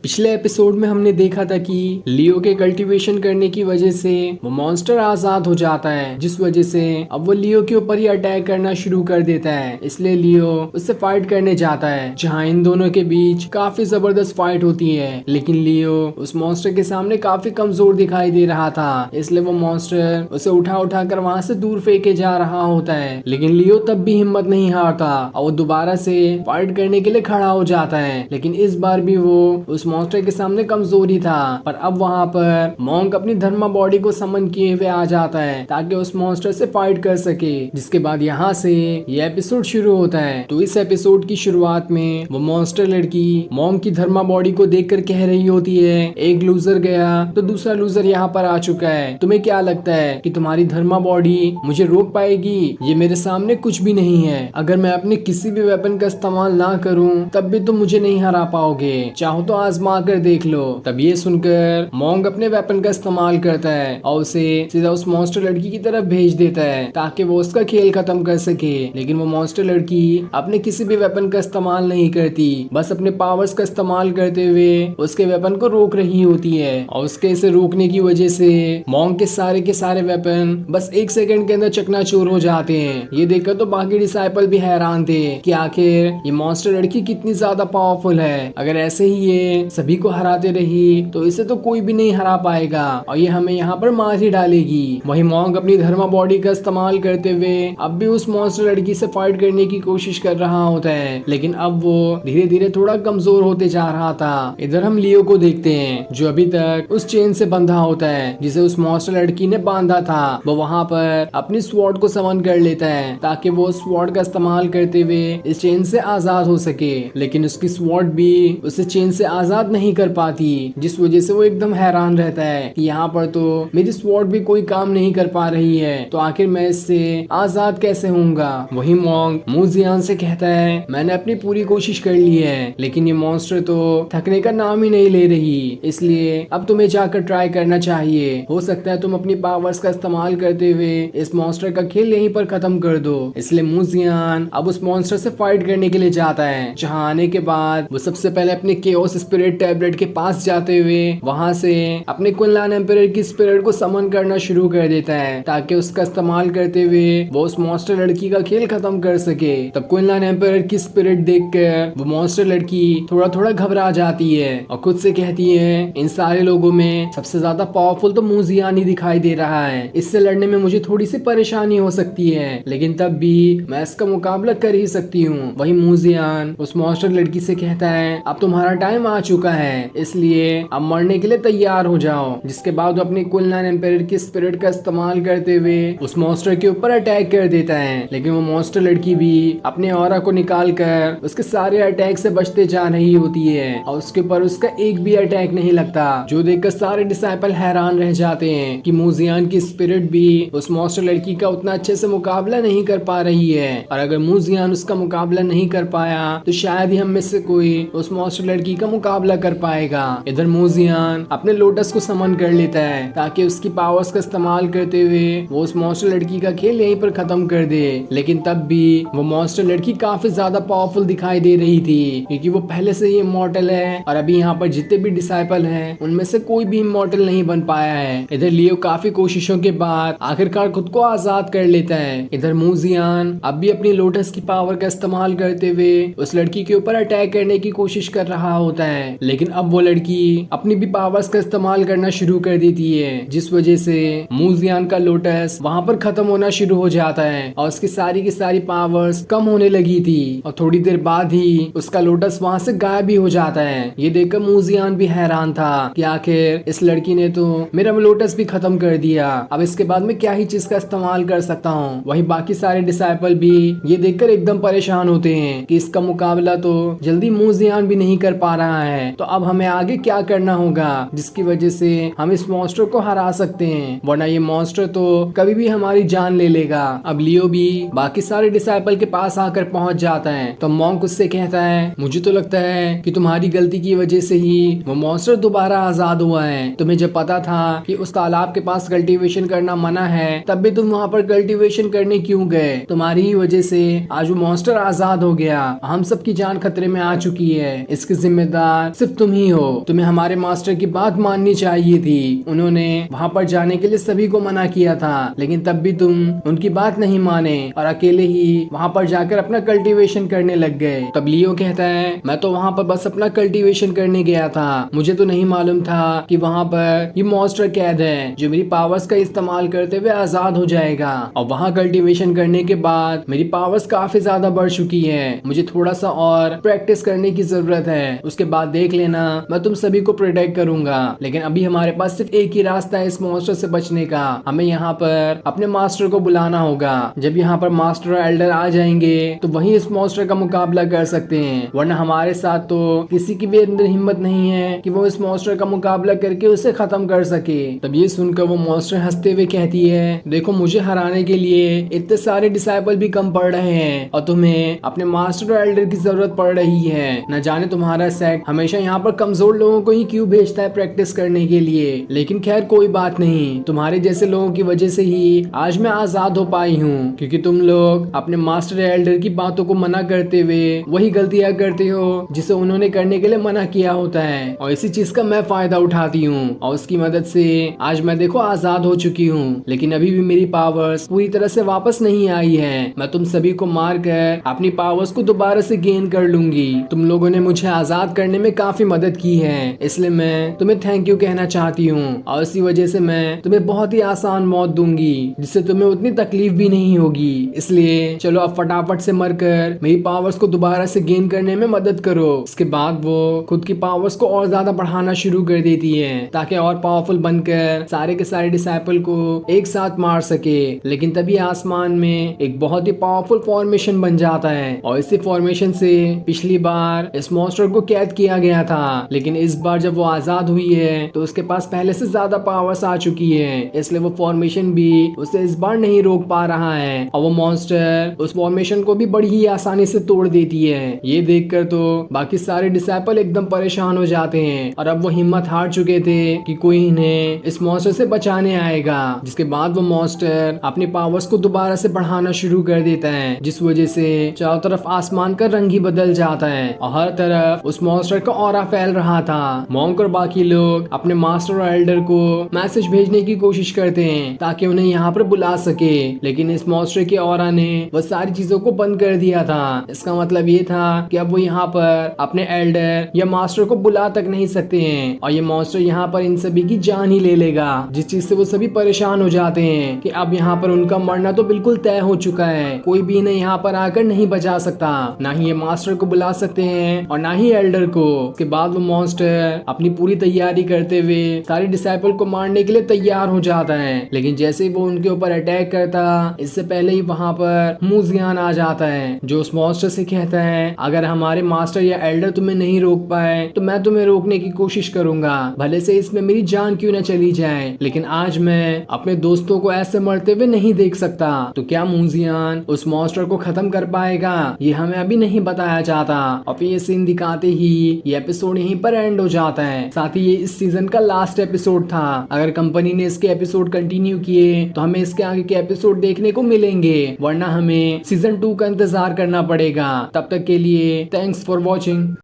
पिछले एपिसोड में हमने देखा था कि लियो के कल्टीवेशन करने की वजह से वो मॉन्स्टर आजाद हो जाता है, जिस वजह से अब वो लियो के ऊपर ही अटैक करना शुरू कर देता है। इसलिए लियो उससे फाइट करने जाता है, जहां इन दोनों के बीच काफी जबरदस्त फाइट होती है। लेकिन लियो उस मॉन्स्टर के सामने काफी कमजोर दिखाई दे रहा था, इसलिए वो मॉन्स्टर उसे उठा उठा कर वहां से दूर फेंके जा रहा होता है। लेकिन लियो तब भी हिम्मत नहीं हारता और वो दोबारा से फाइट करने के लिए खड़ा हो जाता है। लेकिन इस बार भी वो उस मॉन्स्टर के सामने कमजोरी था, पर अब वहां पर मॉन्क अपनी धर्मा बॉडी को समन किए हुए आ जाता है ताकि उस मॉन्स्टर से फाइट कर सके। जिसके बाद यहाँ से ये एपिसोड शुरू होता है। तो इस एपिसोड की शुरुआत में वो मॉन्स्टर लड़की मॉन्क की धर्मा बॉडी को देखकर कह रही होती है, एक लूजर गया तो दूसरा लूजर यहाँ पर आ चुका है। तुम्हें क्या लगता है कि तुम्हारी धर्मा बॉडी मुझे रोक पाएगी? ये मेरे सामने कुछ भी नहीं है। अगर मैं अपने किसी भी वेपन का इस्तेमाल ना करूं तब भी तुम मुझे नहीं हरा पाओगे। चाहो तो आजमा कर देख लो। तब ये सुनकर मॉन्क अपने वेपन का इस्तेमाल करता है और उसे सीधा उस मॉन्स्टर लड़की की तरफ भेज देता है ताकि वो उसका खेल खत्म कर सके। लेकिन वो मॉन्स्टर लड़की अपने किसी भी वेपन का इस्तेमाल नहीं करती, बस अपने पावर्स का इस्तेमाल करते हुए उसके वेपन को रोक रही होती है। और उसके इसे रोकने की वजह से मॉन्क के सारे वेपन बस एक सेकंड के अंदर चकनाचूर हो जाते हैं। ये देखकर तो बाकी डिसाइपल भी हैरान थे कि आखिर ये मॉन्स्टर लड़की कितनी ज्यादा पावरफुल है। अगर ऐसे ही ये सभी को हराते रही तो इसे तो कोई भी नहीं हरा पाएगा और ये हमें यहाँ पर मार ही डालेगी। वही मॉन्क अपनी धर्मा बॉडी का इस्तेमाल करते हुए अब भी उस मॉन्स्टर लड़की से फाइट करने की कोशिश कर रहा होता है। लेकिन अब वो धीरे धीरे थोड़ा कमजोर होते जा रहा था। इधर हम लियो को देखते हैं जो अभी तक उस चेन से बंधा होता है जिसे उस मॉन्स्टर लड़की ने बांधा था। वो वहाँ पर अपनी स्वॉर्ड को समन कर लेता है ताकि वो स्वॉर्ड का इस्तेमाल करते हुए इस चेन से आजाद हो सके। लेकिन उसकी स्वॉर्ड भी उसे चेन से आजाद नहीं कर पाती, जिस वजह से वो एकदम हैरान रहता है कि यहाँ पर तो मेरी स्वॉर्ड भी कोई काम नहीं कर पा रही है, तो आखिर मैं इससे आजाद कैसे होऊंगा। वही मॉन्क मूजियान से कहता है, मैंने अपनी पूरी कोशिश कर ली है लेकिन ये मॉन्स्टर तो थकने का नाम ही नहीं ले रही, इसलिए अब तुम्हें जाकर ट्राई करना चाहिए। हो सकता है तुम अपनी पावर्स का इस्तेमाल करते हुए इस मॉन्स्टर का खेल यहीं पर खत्म कर दो। इसलिए मूजियान अब उस मॉन्स्टर से फाइट करने के लिए जाता है। जहाँ आने के बाद वो सबसे पहले अपने केओस स्पिरिट टैबलेट के पास जाते हुए वहां से अपने कुनलान एम्परर की स्पिरिट को समन करना शुरू कर देता है ताकि उसका इस्तेमाल करते हुए वो उस मॉन्स्टर लड़की का खेल खत्म कर सके। तब कुनलान एम्परर की स्पिरिट देखकर वो मॉन्स्टर लड़की थोड़ा थोड़ा घबरा जाती है और खुद से कहती है, इन सारे लोगों में सबसे ज्यादा पावरफुल तो मूजियान ही दिखाई दे रहा है। इससे लड़ने में मुझे थोड़ी सी परेशानी हो सकती है लेकिन तब भी मैं इसका मुकाबला कर ही सकती हूँ। वही मूजियान उस मॉन्स्टर लड़की से कहता है, अब तुम्हारा टाइम आ चुका है, इसलिए अब मरने के लिए तैयार हो जाओ। जिसके बाद वो अपनी कुनलान एम्परर की स्पिरिट का इस्तेमाल करते हुए उस मॉन्स्टर के ऊपर अटैक कर देता है। लेकिन वो मॉन्स्टर लड़की भी अपने ऑरा को निकाल कर उसके सारे अटैक से बचते जा रही होती है और उसके ऊपर उसका एक भी अटैक नहीं लगता, जो देखकर सारे डिसाइपल हैरान रह जाते हैं कि मूजियान की स्पिरिट भी उस मॉन्स्टर लड़की का उतना अच्छे से मुकाबला नहीं कर पा रही है। और अगर मूजियान उसका मुकाबला नहीं कर पाया तो शायद ही हम में से कोई उस मॉन्स्टर लड़की का मुकाबला कर पाएगा। इधर मूजियान अपने लोटस को समन कर लेता है ताकि उसकी पावर्स का इस्तेमाल करते हुए वो उस मॉन्स्टर लड़की का खेल यहीं पर खत्म कर दे। लेकिन तब भी वो मॉन्स्टर लड़की काफी ज्यादा पावरफुल दिखाई दे रही थी क्योंकि वो पहले से ही इमॉर्टल है और अभी यहाँ पर जितने भी डिसाइपल हैं उनमें से कोई भी इमॉर्टल नहीं बन पाया है। इधर लियो काफी कोशिशों के बाद आखिरकार खुद को आजाद कर लेता है। इधर मूजियान अब भी अपनी लोटस की पावर का इस्तेमाल करते हुए उस लड़की के ऊपर अटैक करने की कोशिश कर रहा होता है। लेकिन अब वो लड़की अपनी भी पावर्स का इस्तेमाल करना शुरू कर देती है, जिस वजह से मूजियान का लोटस वहां पर खत्म होना शुरू हो जाता है और उसकी सारी पावर्स कम होने लगी थी और थोड़ी देर बाद ही उसका लोटस वहां से गायब भी हो जाता है। ये देखकर मूजियान भी हैरान था कि आखिर इस लड़की ने तो मेरा लोटस भी खत्म कर दिया, अब इसके बाद मैं क्या ही चीज का इस्तेमाल कर सकता हूँ। वही बाकी सारे डिसाइपल भी ये देखकर एकदम परेशान होते हैं कि इसका मुकाबला तो जल्दी मूजियान भी नहीं कर पा रहा है, तो अब हमें आगे क्या करना होगा जिसकी वजह से हम इस मॉन्स्टर को हरा सकते हैं, वरना ये मॉन्स्टर तो कभी भी हमारी जान ले लेगा। अब लियो भी बाकी सारे डिसाइपल के पास आकर पहुंच जाता है तो मॉन्क उससे कहता है, मुझे तो लगता है कि तुम्हारी गलती की वजह से ही वो मॉन्स्टर दोबारा आजाद हुआ है। तुम्हें जब पता था कि उस तालाब के पास कल्टीवेशन करना मना है तब भी तुम वहाँ पर कल्टीवेशन करने क्यों गए? तुम्हारी ही वजह से आज वो मॉन्स्टर आजाद हो गया, हम सबकी जान खतरे में आ चुकी है। इसके जिम्मेदार सिर्फ तुम ही हो। तुम्हें हमारे मास्टर की बात माननी चाहिए थी। उन्होंने वहाँ पर जाने के लिए सभी को मना किया था, लेकिन तब भी तुम उनकी बात नहीं माने और अकेले ही वहाँ पर जाकर अपना कल्टीवेशन करने लग गए। तब लियो कहता है, मैं तो वहाँ पर बस अपना कल्टीवेशन करने गया था, मुझे तो नहीं मालूम था कि वहाँ पर ये मॉन्स्टर कैद है जो मेरी पावर्स का इस्तेमाल करते हुए आजाद हो जाएगा। और वहाँ कल्टीवेशन करने के बाद मेरी पावर्स काफी ज्यादा बढ़ चुकी है, मुझे थोड़ा सा और प्रैक्टिस करने की जरूरत है, उसके बाद देख लेना मैं तुम सभी को प्रोटेक्ट करूंगा। लेकिन अभी हमारे पास सिर्फ एक ही रास्ता है इस मॉन्स्टर से बचने का, हमें यहाँ पर अपने मास्टर को बुलाना होगा। जब यहाँ पर मास्टर और एल्डर आ जाएंगे तो वही इस मॉन्स्टर का मुकाबला कर सकते हैं, वरना हमारे साथ तो किसी की भी अंदर हिम्मत नहीं है कि वो इस मॉन्स्टर का मुकाबला करके उसे खत्म कर सके। तब ये सुनकर वो मॉन्स्टर हंसते हुए कहती है, देखो मुझे हराने के लिए इतने सारे डिसाइपल भी कम पड़ रहे हैं और तुम्हें अपने मास्टर और एल्डर की जरूरत पड़ रही है। न जाने तुम्हारा सेट हमेशा यहाँ पर कमजोर लोगों को ही क्यों भेजता है प्रैक्टिस करने के लिए। लेकिन खैर कोई बात नहीं, तुम्हारे जैसे लोगों की वजह से ही आज मैं आजाद हो पाई हूँ, क्योंकि तुम लोग अपने मास्टर एल्डर की बातों को मना करते हुए वही गलतियां करते हो जिसे उन्होंने करने के लिए मना किया होता है, और इसी चीज का मैं फायदा उठाती हूँ और उसकी मदद से आज मैं देखो आजाद हो चुकी हूँ। लेकिन अभी भी मेरी पावर्स पूरी तरह से वापस नहीं आई है, मैं तुम सभी को मार कर अपनी पावर्स को दोबारा से गेन कर लूंगी। तुम लोगों ने मुझे आजाद करने में काफी मदद की है, इसलिए मैं तुम्हें थैंक यू कहना चाहती हूँ, और इसी वजह से मैं तुम्हें बहुत ही आसान मौत दूंगी जिससे तुम्हें उतनी तकलीफ भी नहीं होगी। इसलिए चलो अब फटाफट से मरकर मेरी पावर्स को दोबारा से गेन करने में मदद करो। इसके बाद वो खुद की पावर्स को और ज्यादा बढ़ाना शुरू कर देती है ताकि और पावरफुल बनकर सारे के सारे डिसाइपल को एक साथ मार सके। लेकिन तभी आसमान में एक बहुत ही पावरफुल फॉर्मेशन बन जाता है, और इसी फॉर्मेशन से पिछली बार इस मॉन्स्टर को कैद किया गया था, लेकिन इस बार जब वो आजाद हुई है तो उसके पास पहले से ज्यादा पावर्स आ चुकी है, इसलिए वो फॉर्मेशन भी उसे इस बार नहीं रोक पा रहा है, और वो मॉन्स्टर उस फॉर्मेशन को भी बड़ी ही आसानी से तोड़ देती है। ये देखकर तो बाकी सारे डिसाइपल एकदम परेशान हो जाते हैं, और अब वो हिम्मत हार चुके थे कि कोई इन्हें इस मॉन्स्टर से बचाने आएगा। जिसके बाद वो मॉन्स्टर अपनी पावर्स को दोबारा से बढ़ाना शुरू कर देता है, जिस वजह से चारों तरफ आसमान का रंग ही बदल जाता है और हर तरफ उस मॉन्स्टर का ऑरा फैल रहा था। मॉन्क और बाकी लोग अपने मास्टर और एल्डर को मैसेज भेजने की कोशिश करते हैं ताकि उन्हें यहाँ पर बुला सके, लेकिन इस मॉन्स्टर के ऑरा ने वो सारी चीजों को बंद कर दिया था। इसका मतलब ये था कि अब वो यहाँ पर अपने एल्डर या मास्टर को बुला तक नहीं सकते हैं, और ये मॉन्स्टर यहाँ पर इन सभी की जान ही ले लेगा, जिस चीज से वो सभी परेशान हो जाते हैं कि अब यहाँ पर उनका मरना तो बिल्कुल तय हो चुका है, कोई भी इन्हें यहाँ पर आकर नहीं बचा सकता, ना ही ये मास्टर को बुला सकते हैं और ना ही एल्डर को। उसके बाद वो मॉन्स्टर अपनी पूरी तैयारी करते हुए सारे डिसाइपल को मारने के लिए तैयार हो जाता है, लेकिन जैसे ही वो उनके ऊपर अटैक करता इससे पहले ही वहाँ पर मूजियान आ जाता है, जो उस मॉन्स्टर से कहता है, अगर हमारे मास्टर या एल्डर तुम्हें नहीं रोक पाए तो मैं तुम्हें रोकने की कोशिश करूंगा, भले से इसमें मेरी जान क्यों न चली जाए, लेकिन आज मैं अपने दोस्तों को ऐसे मरते हुए नहीं देख सकता। तो क्या मूजियान उस मॉन्स्टर को खत्म कर पाएगा, ये हमें अभी नहीं बताया जाता, और फिर ये सीन दिखाते ही ये एपिसोड यहीं पर एंड हो जाता है। साथ ही ये इस सीजन का लास्ट एपिसोड था। अगर कंपनी ने इसके एपिसोड कंटिन्यू किए तो हमें इसके आगे के एपिसोड देखने को मिलेंगे, वरना हमें सीजन 2 का इंतजार करना पड़ेगा। तब तक के लिए थैंक्स फॉर वॉचिंग।